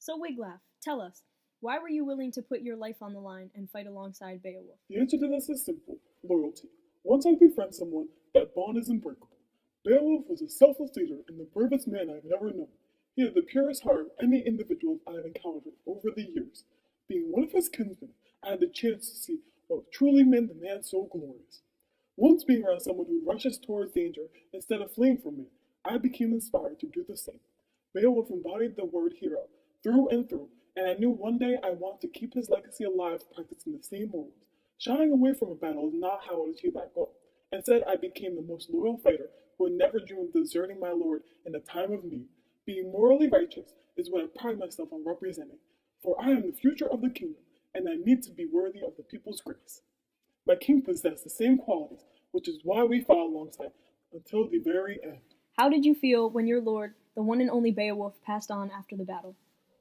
So Wiglaf, tell us, why were you willing to put your life on the line and fight alongside Beowulf? The answer to this is simple: loyalty. Once I befriend someone, that bond is unbreakable. Beowulf was a selfless leader and the bravest man I've ever known. He had the purest heart of any individual I've encountered over the years. Being one of his kinsmen, I had the chance to see what truly made the man so glorious. Once being around someone who rushes towards danger instead of fleeing from it, I became inspired to do the same. Beowulf embodied the word hero through and through, and I knew one day I wanted to keep his legacy alive practicing the same moves. Shying away from a battle is not how I achieve that goal. Instead, I became the most loyal fighter who would never dream of deserting my lord in a time of need. Being morally righteous is what I pride myself on representing, for I am the future of the kingdom, and I need to be worthy of the people's grace. My king possessed the same qualities, which is why we fought alongside until the very end. How did you feel when your lord, the one and only Beowulf, passed on after the battle?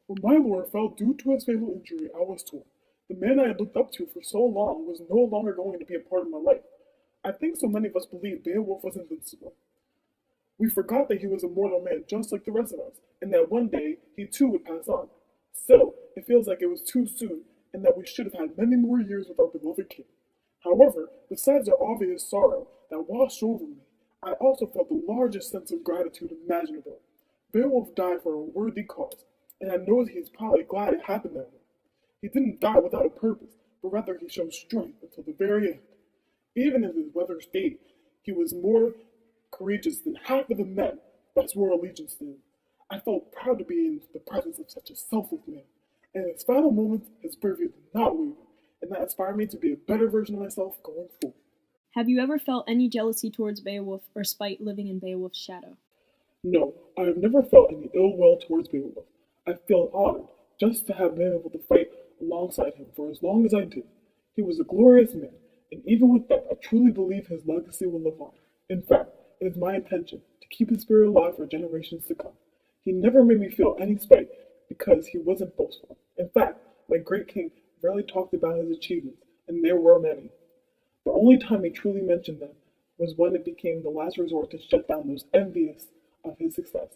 When my lord fell due to his fatal injury, I was torn. The man I had looked up to for so long was no longer going to be a part of my life. I think so many of us believed Beowulf was invincible. We forgot that he was a mortal man just like the rest of us, and that one day he too would pass on. Still, it feels like it was too soon, and that we should have had many more years with our beloved king. However, besides the obvious sorrow that washed over me, I also felt the largest sense of gratitude imaginable. Beowulf died for a worthy cause, and I know that he's probably glad it happened that way. He didn't die without a purpose, but rather he showed strength until the very end. Even in his weathered state, he was more courageous than half of the men that swore allegiance to him. I felt proud to be in the presence of such a selfless man, and in his final moments, his bravery did not waver, and that inspired me to be a better version of myself going forward. Have you ever felt any jealousy towards Beowulf or spite living in Beowulf's shadow? No, I have never felt any ill will towards Beowulf. I feel honored just to have been able to fight alongside him for as long as I did. He was a glorious man, and even with that, I truly believe his legacy will live on. In fact, it is my intention to keep his spirit alive for generations to come. He never made me feel any spite because he wasn't boastful. In fact, my great king rarely talked about his achievements, and there were many. The only time he truly mentioned them was when it became the last resort to shut down those envious of his success.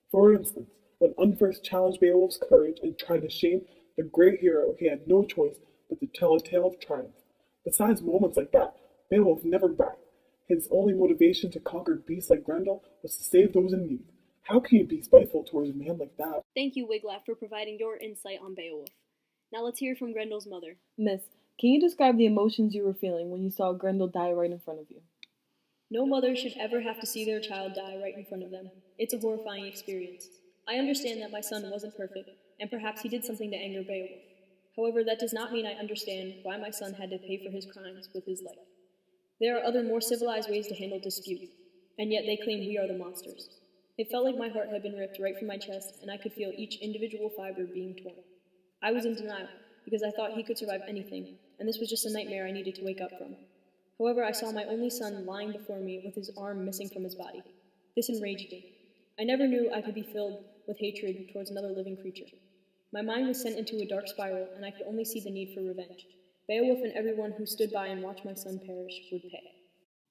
For instance, when Unferst challenged Beowulf's courage and tried to shame the great hero, he had no choice but to tell a tale of triumph. Besides moments like that, Beowulf never backed. His only motivation to conquer beasts like Grendel was to save those in need. How can you be spiteful towards a man like that? Thank you, Wiglaf, for providing your insight on Beowulf. Now let's hear from Grendel's mother. Miss, can you describe the emotions you were feeling when you saw Grendel die right in front of you? No mother should ever have to see their child die right in front of them. It's a horrifying experience. I understand that my son wasn't perfect, and perhaps he did something to anger Beowulf. However, that does not mean I understand why my son had to pay for his crimes with his life. There are other more civilized ways to handle dispute, and yet they claim we are the monsters. It felt like my heart had been ripped right from my chest, and I could feel each individual fiber being torn. I was in denial, because I thought he could survive anything, and this was just a nightmare I needed to wake up from. However, I saw my only son lying before me with his arm missing from his body. This enraged me. I never knew I could be filled with hatred towards another living creature. My mind was sent into a dark spiral, and I could only see the need for revenge. Beowulf and everyone who stood by and watched my son perish would pay.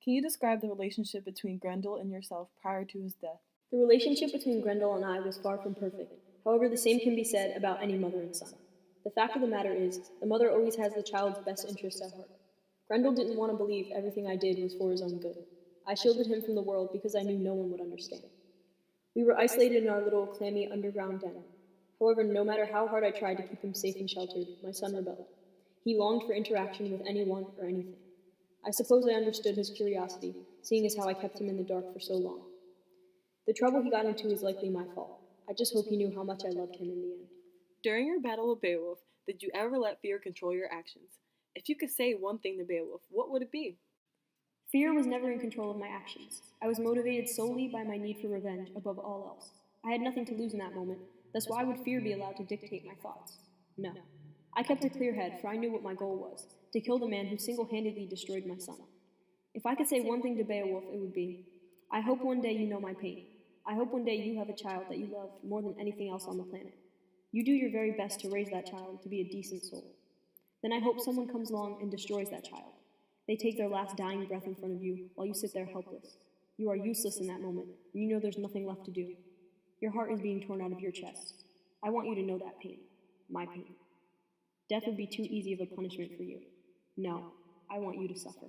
Can you describe the relationship between Grendel and yourself prior to his death? The relationship between Grendel and I was far from perfect. However, the same can be said about any mother and son. The fact of the matter is, the mother always has the child's best interest at heart. Grendel didn't want to believe everything I did was for his own good. I shielded him from the world because I knew no one would understand. We were isolated in our little, clammy underground den. However, no matter how hard I tried to keep him safe and sheltered, my son rebelled. He longed for interaction with anyone or anything. I suppose I understood his curiosity, seeing as how I kept him in the dark for so long. The trouble he got into is likely my fault. I just hope he knew how much I loved him in the end. During your battle with Beowulf, did you ever let fear control your actions? If you could say one thing to Beowulf, what would it be? Fear was never in control of my actions. I was motivated solely by my need for revenge above all else. I had nothing to lose in that moment, thus why would fear be allowed to dictate my thoughts? No. I kept a clear head, for I knew what my goal was, to kill the man who single-handedly destroyed my son. If I could say one thing to Beowulf, it would be, I hope one day you know my pain. I hope one day you have a child that you love more than anything else on the planet. You do your very best to raise that child to be a decent soul. Then I hope someone comes along and destroys that child. They take their last dying breath in front of you while you sit there helpless. You are useless in that moment, and you know there's nothing left to do. Your heart is being torn out of your chest. I want you to know that pain. My pain. Death would be too easy of a punishment for you. No, I want you to suffer.